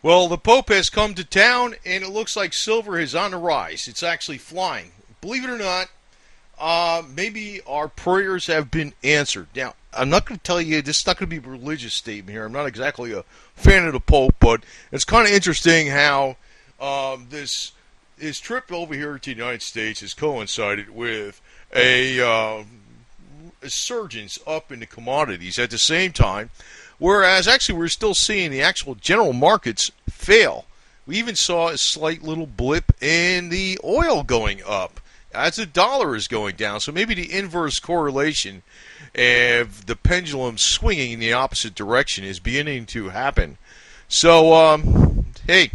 Well, the Pope has come to town, and it looks like silver is on the rise. It's actually flying. Believe it or not, maybe our prayers have been answered. Now, I'm not going to tell you, this is not going to be a religious statement here. I'm not exactly a fan of the Pope, but it's kind of interesting how his trip over here to the United States has coincided with a resurgence up in the commodities at the same time. Whereas, actually, we're still seeing the actual general markets fail. We even saw a slight little blip in the oil going up as the dollar is going down. So maybe the inverse correlation of the pendulum swinging in the opposite direction is beginning to happen. So, hey,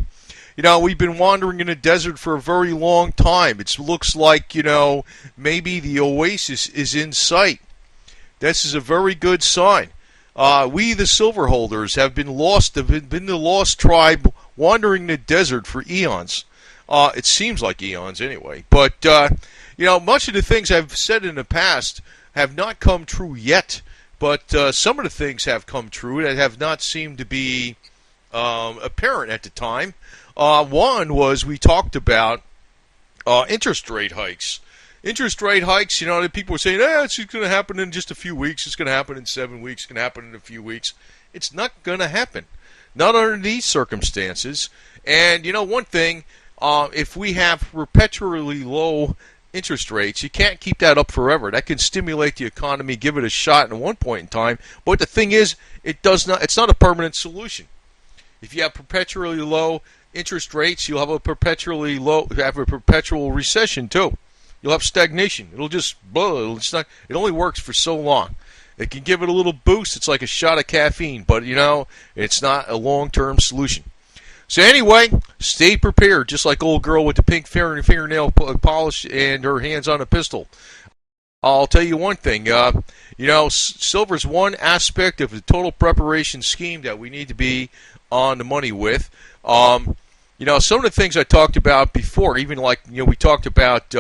we've been wandering in a desert for a very long time. It looks like, maybe the oasis is in sight. This is a very good sign. We, the silver holders, have been the lost tribe wandering the desert for eons. It seems like eons anyway. But, much of the things I've said in the past have not come true yet. But some of the things have come true that have not seemed to be apparent at the time. One was we talked about interest rate hikes. Interest rate hikes, the people were saying, it's just going to happen in just a few weeks. It's going to happen in 7 weeks. It's going to happen in a few weeks. It's not going to happen. Not under these circumstances. And, one thing, if we have perpetually low interest rates, you can't keep that up forever. That can stimulate the economy, give it a shot at one point in time. But the thing is, it's not a permanent solution. If you have perpetually low interest rates, you'll have a perpetual recession too. You'll have stagnation. It only works for so long. It can give it a little boost. It's like a shot of caffeine, but it's not a long-term solution. So anyway, stay prepared, just like old girl with the pink fingernail polish and her hands on a pistol. I'll tell you one thing. Silver's one aspect of the total preparation scheme that we need to be on the money with. Some of the things I talked about before, even like we talked about.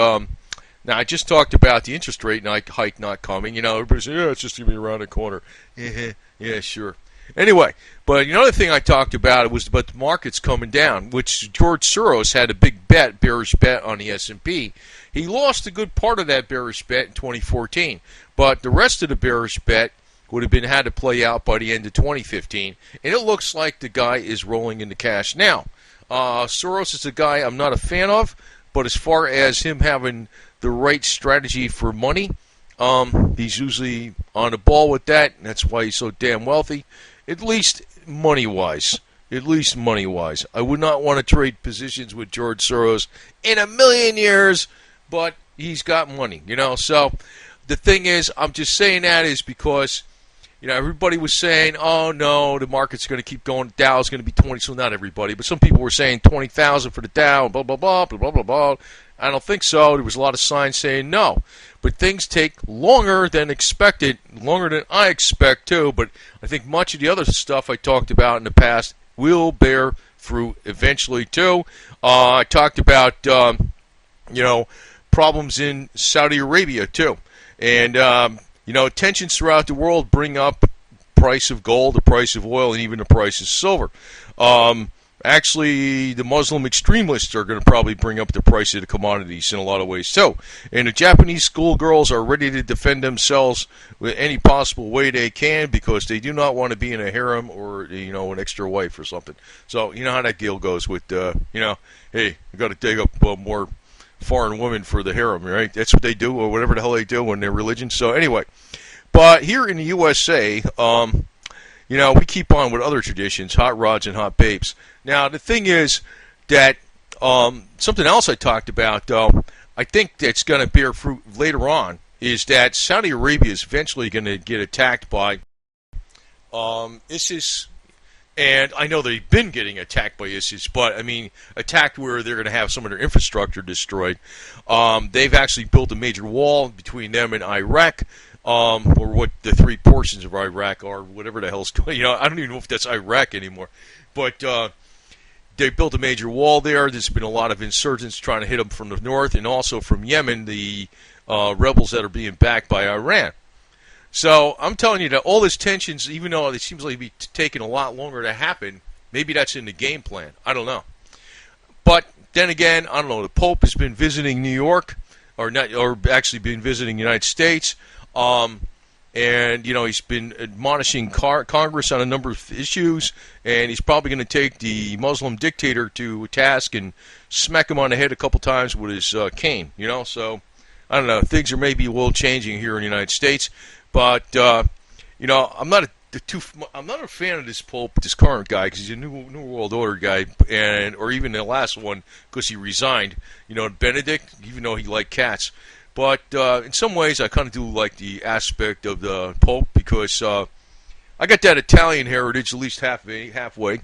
Now, I just talked about the interest rate hike not coming. Everybody's saying, it's just going to be around the corner. Yeah, sure. Anyway, but another thing I talked about was about the markets coming down, which George Soros had a big bearish bet on the S&P. He lost a good part of that bearish bet in 2014, but the rest of the bearish bet would have had to play out by the end of 2015, and it looks like the guy is rolling into cash now. Soros is a guy I'm not a fan of, but as far as him having the right strategy for money, he's usually on the ball with that, and that's why he's so damn wealthy, at least money-wise. I would not want to trade positions with George Soros in a million years, but he's got money, So the thing is, I'm just saying that is because, everybody was saying, oh, no, the market's going to keep going. Dow's going to be 20. So not everybody, but some people were saying 20,000 for the Dow, blah, blah, blah, blah, blah, blah, blah. I don't think so. There was a lot of signs saying no. But things take longer than expected, longer than I expect, too. But I think much of the other stuff I talked about in the past will bear fruit eventually, too. I talked about, problems in Saudi Arabia, too. And, tensions throughout the world bring up price of gold, the price of oil, and even the price of silver. Actually, the Muslim extremists are going to probably bring up the price of the commodities in a lot of ways, too. And the Japanese schoolgirls are ready to defend themselves with any possible way they can because they do not want to be in a harem or, an extra wife or something. So, you know how that deal goes with, hey, you got to dig up more foreign women for the harem, right? That's what they do, or whatever the hell they do in their religion. So, anyway. But here in the USA, we keep on with other traditions, hot rods and hot babes. Now, the thing is that something else I talked about, I think that's going to bear fruit later on, is that Saudi Arabia is eventually going to get attacked by ISIS. And I know they've been getting attacked by ISIS, but, attacked where they're going to have some of their infrastructure destroyed. They've actually built a major wall between them and Iraq. Or what the three portions of Iraq are, whatever the hell's going on. I don't even know if that's Iraq anymore. But they built a major wall there. There's been a lot of insurgents trying to hit them from the north and also from Yemen, the rebels that are being backed by Iran. So I'm telling you that all this tensions, even though it seems like it'd be taking a lot longer to happen, Maybe that's in the game plan. I don't know. But then again, I don't know. The Pope has been visiting New York, or not, or actually been visiting the United States. And, he's been admonishing Congress on a number of issues, and he's probably going to take the Muslim dictator to task and smack him on the head a couple times with his cane, So, I don't know. Things are maybe a little changing here in the United States. But, I'm not a fan of this Pope, this current guy, because he's a New World Order guy, or even the last one, because he resigned. Benedict, even though he liked cats. But in some ways, I kind of do like the aspect of the Pope, because I got that Italian heritage at least halfway.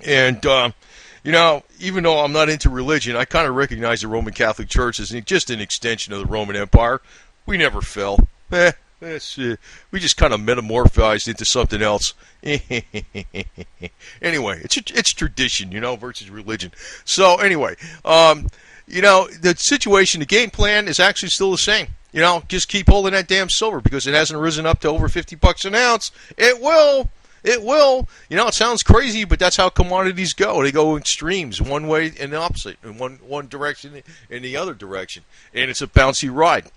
And, even though I'm not into religion, I kind of recognize the Roman Catholic Church as just an extension of the Roman Empire. We never fell. We just kind of metamorphized into something else. Anyway, it's tradition, versus religion. So anyway, the situation, the game plan is actually still the same. Just keep holding that damn silver because it hasn't risen up to over $50 an ounce. It will. It will. It sounds crazy, but that's how commodities go. They go extremes, one way and the opposite, in one direction and the other direction. And it's a bouncy ride.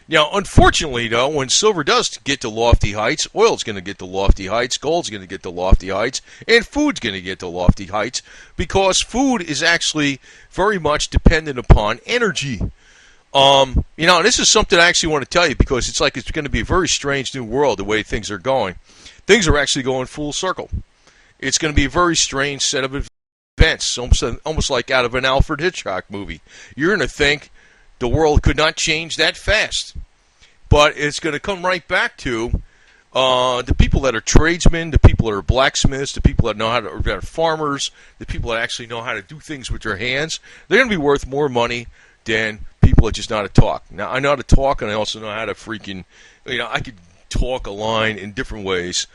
Now, unfortunately, though, when silver does get to lofty heights, oil's going to get to lofty heights, gold's going to get to lofty heights, and food's going to get to lofty heights, because food is actually very much dependent upon energy. This is something I actually want to tell you, because it's going to be a very strange new world the way things are going. Things are actually going full circle. It's going to be a very strange set of events, almost like out of an Alfred Hitchcock movie. You're going to think the world could not change that fast. But it's going to come right back to the people that are tradesmen, the people that are blacksmiths, the people that that are farmers, the people that actually know how to do things with their hands. They're going to be worth more money than people that just know how to talk. Now, I know how to talk, and I also know how to I could talk a line in different ways.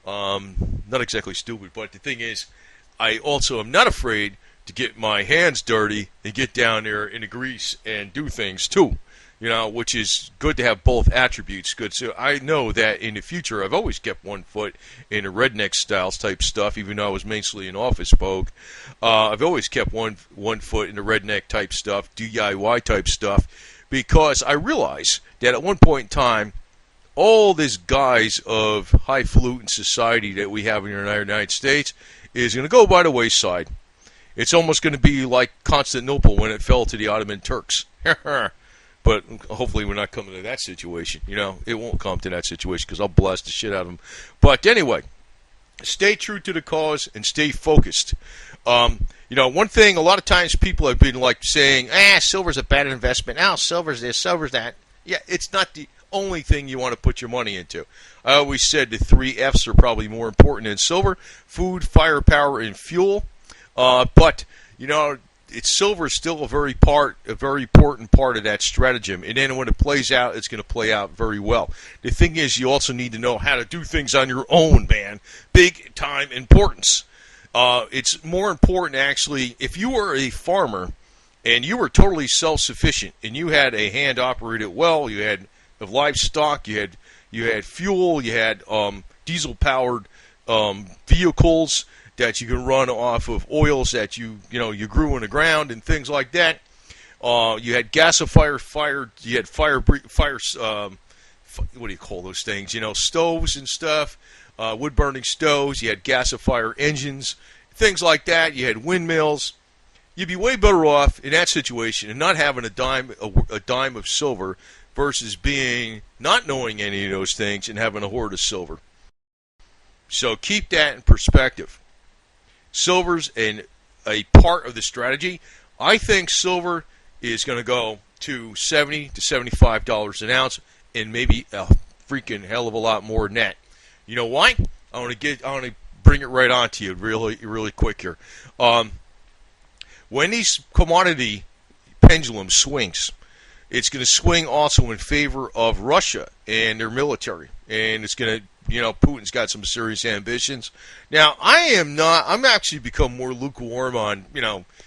Not exactly stupid, but the thing is, I also am not afraid to get my hands dirty and get down there in the grease and do things too, which is good to have both attributes. Good. So I know that in the future, I've always kept one foot in the redneck styles type stuff, even though I was mainly an office vogue. I've always kept one foot in the redneck type stuff, DIY type stuff, because I realize that at one point in time, all this guise of highfalutin society that we have in the United States is going to go by the wayside. It's almost going to be like Constantinople when it fell to the Ottoman Turks. But hopefully we're not coming to that situation. It won't come to that situation because I'll blast the shit out of them. But anyway, stay true to the cause and stay focused. One thing, a lot of times people have been saying, silver's a bad investment. Silver's this, silver's that. Yeah, it's not the only thing you want to put your money into. I always said the 3 F's are probably more important than silver: food, firepower, and fuel. But silver is still a very important part of that stratagem. And then when it plays out, it's going to play out very well. The thing is, you also need to know how to do things on your own, man. Big time importance. It's more important, actually, if you were a farmer and you were totally self-sufficient and you had a hand-operated well, you had livestock, you had fuel, you had diesel-powered vehicles that you can run off of oils that you grew in the ground and things like that. You had gasifier you had fire. What do you call those things? Stoves and stuff, wood burning stoves. You had gasifier engines, things like that. You had windmills. You'd be way better off in that situation and not having a dime of silver versus not knowing any of those things and having a hoard of silver. So keep that in perspective. Silver's a part of the strategy. I think silver is going to go to $70 to $75 an ounce, and maybe a freaking hell of a lot more than that. You know why? I want to bring it right on to you really, really quick here. When these commodity pendulum swings, it's going to swing also in favor of Russia and their military, and it's going to. Putin's got some serious ambitions. Now, I'm actually become more lukewarm on,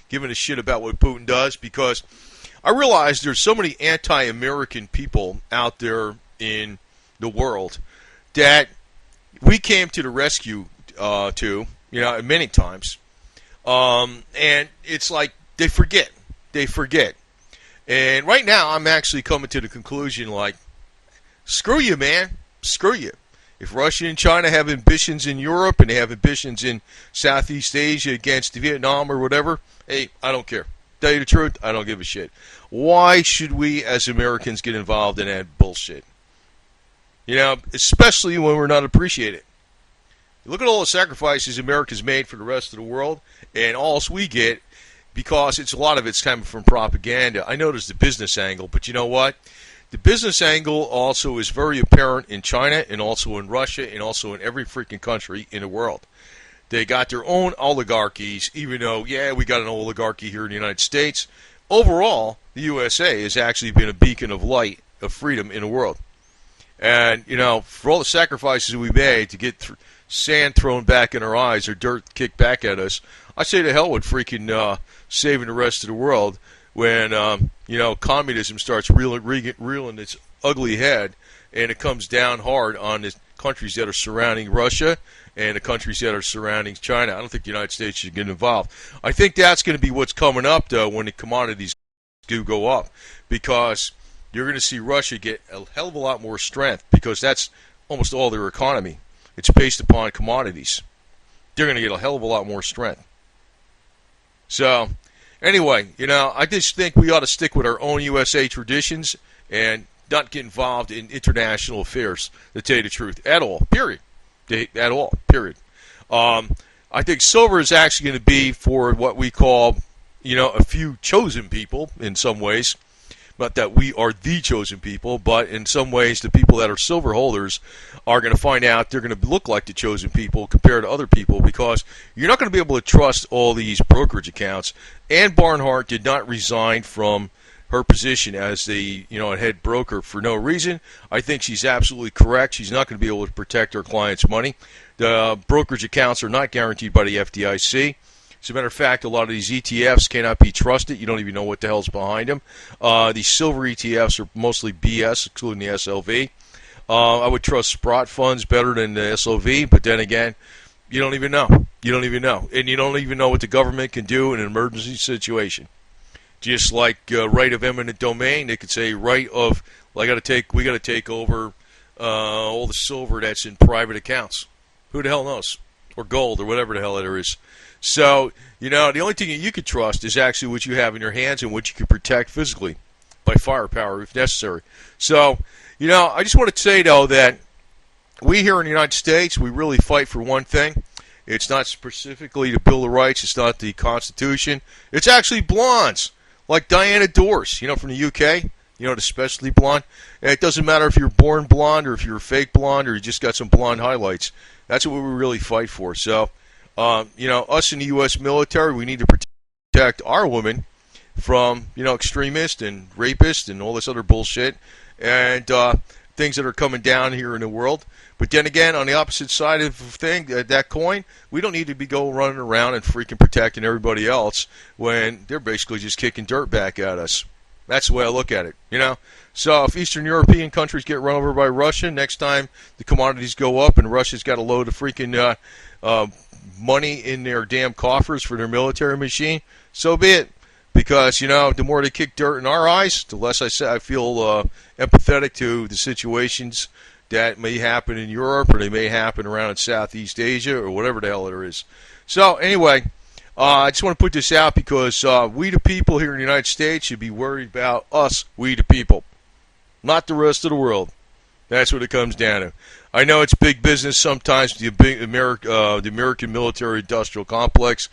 giving a shit about what Putin does, because I realize there's so many anti-American people out there in the world that we came to the rescue to, many times. And it's like they forget. And right now, I'm actually coming to the conclusion, like, screw you, man. Screw you. If Russia and China have ambitions in Europe and they have ambitions in Southeast Asia against Vietnam or whatever, hey, I don't care. Tell you the truth, I don't give a shit. Why should we as Americans get involved in that bullshit? Especially when we're not appreciated. Look at all the sacrifices America's made for the rest of the world, and all we get, because a lot of it's coming from propaganda. I know there's the business angle, but you know what? The business angle also is very apparent in China and also in Russia and also in every freaking country in the world. They got their own oligarchies, even though, we got an oligarchy here in the United States. Overall, the USA has actually been a beacon of light, of freedom in the world. And, for all the sacrifices we made to get sand thrown back in our eyes or dirt kicked back at us, I say to hell with freaking saving the rest of the world when, communism starts reeling its ugly head and it comes down hard on the countries that are surrounding Russia and the countries that are surrounding China. I don't think the United States should get involved. I think that's going to be what's coming up, though, when the commodities do go up, because you're going to see Russia get a hell of a lot more strength, because that's almost all their economy. It's based upon commodities. They're going to get a hell of a lot more strength. So, anyway, I just think we ought to stick with our own USA traditions and not get involved in international affairs, to tell you the truth, at all, period. At all, period. I think silver is actually going to be for what we call, a few chosen people in some ways. Not that we are the chosen people, but in some ways the people that are silver holders are going to find out they're going to look like the chosen people compared to other people, because you're not going to be able to trust all these brokerage accounts. Ann Barnhart did not resign from her position as the head broker for no reason. I think she's absolutely correct. She's not going to be able to protect her clients' money. The brokerage accounts are not guaranteed by the FDIC. As a matter of fact, a lot of these ETFs cannot be trusted. You don't even know what the hell's behind them. These silver ETFs are mostly BS, including the SLV. I would trust Sprott funds better than the SLV, but then again, you don't even know. And you don't even know what the government can do in an emergency situation. Just like right of eminent domain, they could say right of, we got to take over all the silver that's in private accounts. Who the hell knows? Or gold, or whatever the hell there is. So, the only thing that you could trust is actually what you have in your hands and what you can protect physically by firepower if necessary. So, I just want to say, though, that we here in the United States, we really fight for one thing. It's not specifically the Bill of Rights. It's not the Constitution. It's actually blondes, like Diana Dors, from the UK, the specialty blonde. And it doesn't matter if you're born blonde or if you're a fake blonde or you just got some blonde highlights. That's what we really fight for. So, us in the U.S. military, we need to protect our women from, extremists and rapists and all this other bullshit and things that are coming down here in the world. But then again, on the opposite side of that coin, we don't need to be running around and freaking protecting everybody else when they're basically just kicking dirt back at us. That's the way I look at it, So if Eastern European countries get run over by Russia, next time the commodities go up and Russia's got a load of freaking money in their damn coffers for their military machine, so be it. Because, the more they kick dirt in our eyes, the less I feel empathetic to the situations that may happen in Europe or they may happen around in Southeast Asia or whatever the hell there is. So, anyway, I just want to put this out because we the people here in the United States should be worried about us, we the people, not the rest of the world. That's what it comes down to. I know it's big business sometimes, the American military-industrial complex,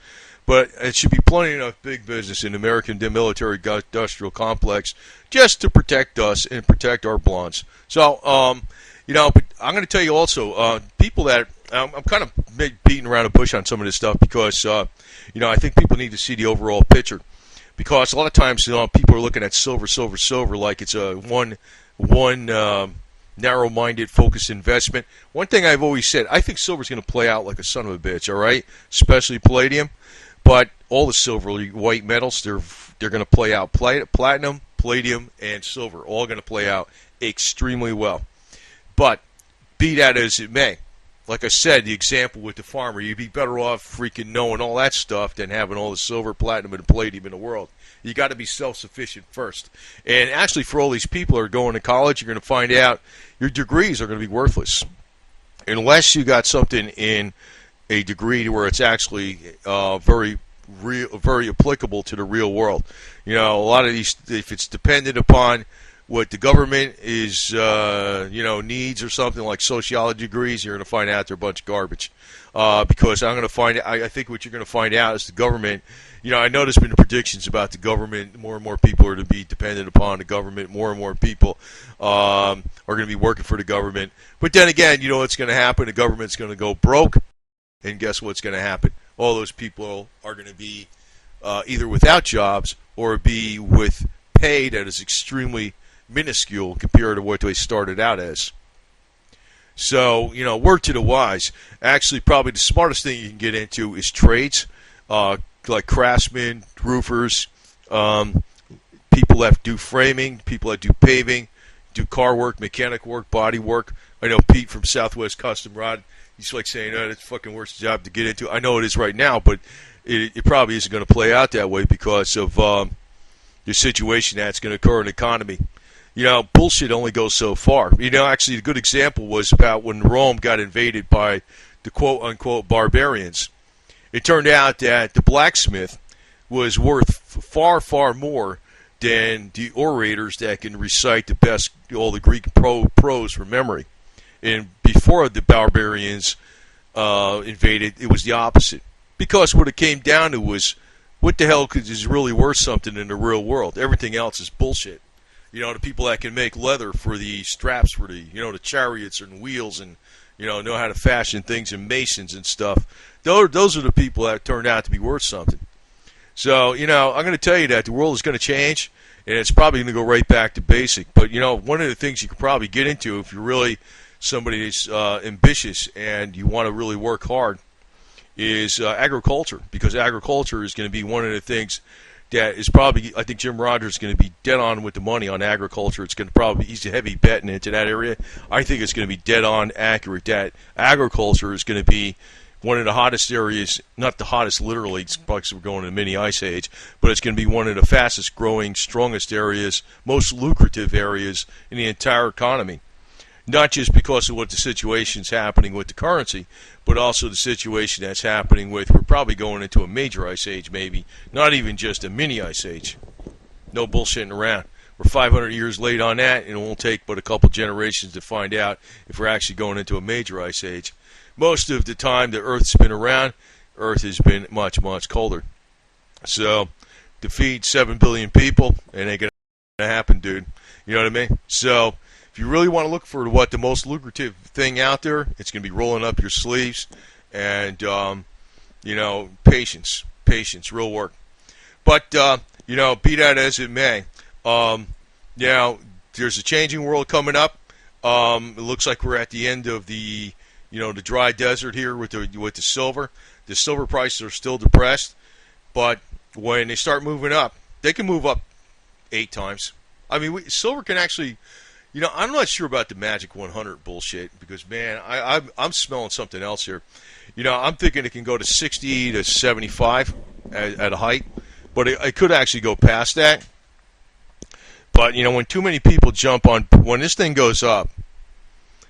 but it should be plenty enough big business in the American military-industrial complex just to protect us and protect our blondes. So, but I'm going to tell you also, people that I'm kind of beating around the bush on some of this stuff because, I think people need to see the overall picture. Because a lot of times, people are looking at silver like it's a one narrow-minded, focused investment. One thing I've always said, I think silver's going to play out like a son of a bitch, all right? Especially palladium. But all the silver, white metals, they're going to play out. Platinum, palladium, and silver, all going to play out extremely well. But be that as it may, like I said, the example with the farmer, you'd be better off freaking knowing all that stuff than having all the silver, platinum, and palladium in the world. You got to be self-sufficient first. And actually, for all these people who are going to college, you're going to find out your degrees are going to be worthless unless you got something in a degree where it's actually very applicable to the real world. You know, a lot of these, if it's dependent upon what the government is, needs or something like sociology degrees, you're going to find out they're a bunch of garbage. Because I think what you're going to find out is the government. You know, I know there's been predictions about the government. More and more people are to be dependent upon the government. More and more people are going to be working for the government. But then again, you know what's going to happen? The government's going to go broke, and guess what's going to happen? All those people are going to be either without jobs or be with pay that is extremely minuscule compared to what they started out as. So, you know, word to the wise. Actually, probably the smartest thing you can get into is trades, like craftsmen, roofers, people that do framing, people that do paving, do car work, mechanic work, body work. I know Pete from Southwest Custom Rod, he's like saying, oh, that's the fucking worst job to get into. I know it is right now, but it probably isn't going to play out that way because of the situation that's going to occur in the economy. You know, bullshit only goes so far. You know, actually, a good example was about when Rome got invaded by the quote-unquote barbarians. It turned out that the blacksmith was worth far, far more than the orators that can recite all the Greek prose from memory. And before the barbarians invaded, it was the opposite. Because what it came down to was, what the hell is really worth something in the real world? Everything else is bullshit. You know, the people that can make leather for the straps for the chariots and wheels and, know how to fashion things and masons and stuff. Those are the people that turned out to be worth something. So, I'm going to tell you that the world is going to change, and it's probably going to go right back to basic. But, one of the things you could probably get into if you're really somebody that's ambitious and you want to really work hard is agriculture, because agriculture is going to be one of the things that is probably, I think Jim Rogers is going to be dead on with the money on agriculture. It's going to probably, he's a heavy betting into that area. I think it's going to be dead on accurate that agriculture is going to be one of the hottest areas, not the hottest literally, because we're going to a mini ice age, but it's going to be one of the fastest growing, strongest areas, most lucrative areas in the entire economy. Not just because of what the situation's happening with the currency, but also the situation that's happening with, we're probably going into a major ice age maybe, not even just a mini ice age. No bullshitting around. We're 500 years late on that, and it won't take but a couple generations to find out if we're actually going into a major ice age. Most of the time the Earth's been around, Earth has been much, much colder. So, to feed 7 billion people, it ain't going to happen, dude. You know what I mean? So, if you really want to look for what the most lucrative thing out there, it's going to be rolling up your sleeves and, patience, real work. But, be that as it may, there's a changing world coming up. It looks like we're at the end of the dry desert here with the silver. The silver prices are still depressed, but when they start moving up, they can move up 8 times. I mean, silver can actually... I'm not sure about the Magic 100 bullshit because, man, I'm smelling something else here. I'm thinking it can go to 60 to 75 at a height, but it could actually go past that. But, when too many people jump on, when this thing goes up,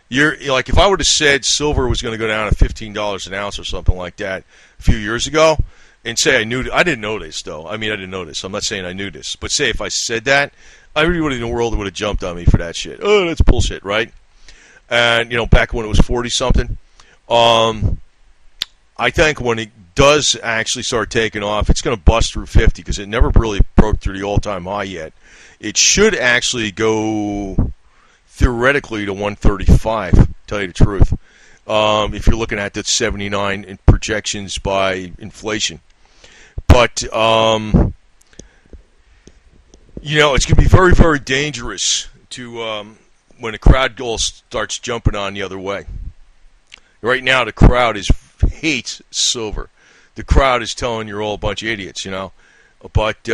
you're like, if I would have said silver was going to go down to $15 an ounce or something like that a few years ago, and say I didn't know this, though. I mean, I didn't know this. I'm not saying I knew this. But say if I said that, everybody in the world would have jumped on me for that shit. Oh, that's bullshit, right? And, back when it was 40-something. I think when it does actually start taking off, it's going to bust through 50 because it never really broke through the all-time high yet. It should actually go theoretically to 135, to tell you the truth. If you're looking at that 79 in projections by inflation. But, it's going to be very, very dangerous to when a crowd goal starts jumping on the other way. Right now, the crowd hates silver. The crowd is telling you're all a bunch of idiots, But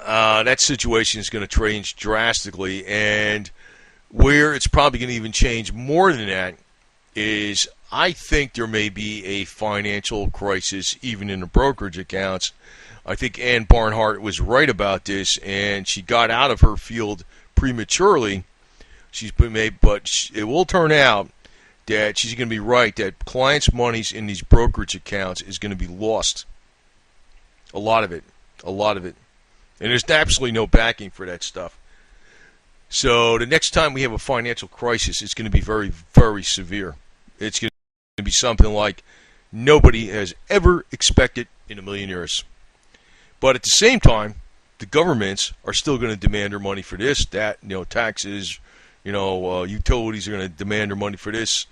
that situation is going to change drastically, and where it's probably going to even change more than that is I think there may be a financial crisis even in the brokerage accounts. I think Ann Barnhart was right about this, and she got out of her field prematurely. She's been made, but it will turn out that she's going to be right, that clients' monies in these brokerage accounts is going to be lost. A lot of it. A lot of it. And there's absolutely no backing for that stuff. So the next time we have a financial crisis, it's going to be very, very severe. It's going to be something like nobody has ever expected in a million years. But at the same time, the governments are still going to demand their money for this, that, taxes, utilities are going to demand their money for this.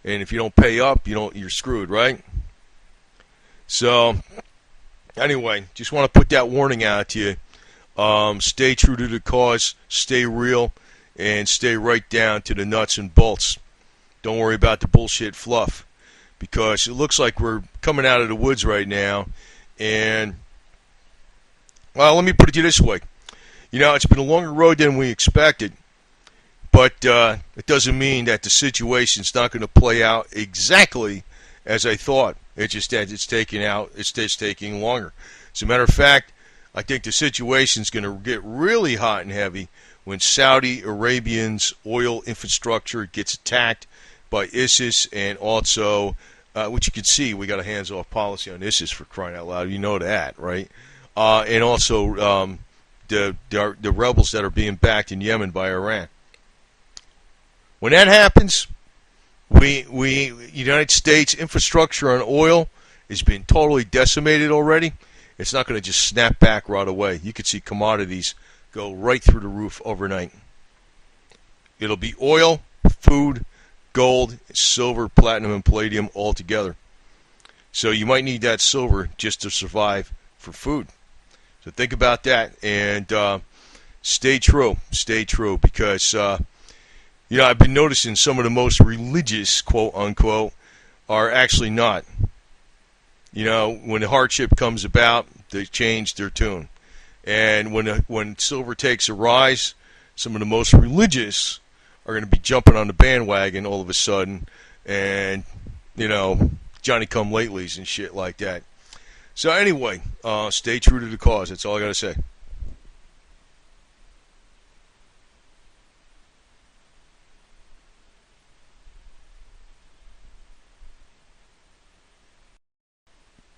And if you don't pay up, you're screwed, right? So, anyway, just want to put that warning out to you. Stay true to the cause, stay real, and stay right down to the nuts and bolts. Don't worry about the bullshit fluff, because it looks like we're coming out of the woods right now. And, well, let me put it to you this way. It's been a longer road than we expected. But it doesn't mean that the situation's not going to play out exactly as I thought. It's just that it's taking longer. As a matter of fact, I think the situation's going to get really hot and heavy when Saudi Arabia's oil infrastructure gets attacked by ISIS, and also, which you can see, we got a hands-off policy on ISIS, for crying out loud. You know that, right? And also the rebels that are being backed in Yemen by Iran. When that happens, United States infrastructure on oil has been totally decimated already. It's not going to just snap back right away. You could see commodities go right through the roof overnight. It'll be oil, food, gold, silver, platinum, and palladium all together. So you might need that silver just to survive for food. So think about that, and stay true, because I've been noticing some of the most religious, quote unquote, are actually not. When the hardship comes about, they change their tune. And when silver takes a rise, some of the most religious are going to be jumping on the bandwagon all of a sudden, and Johnny-come-latelys and shit like that. So anyway, stay true to the cause. That's all I got to say.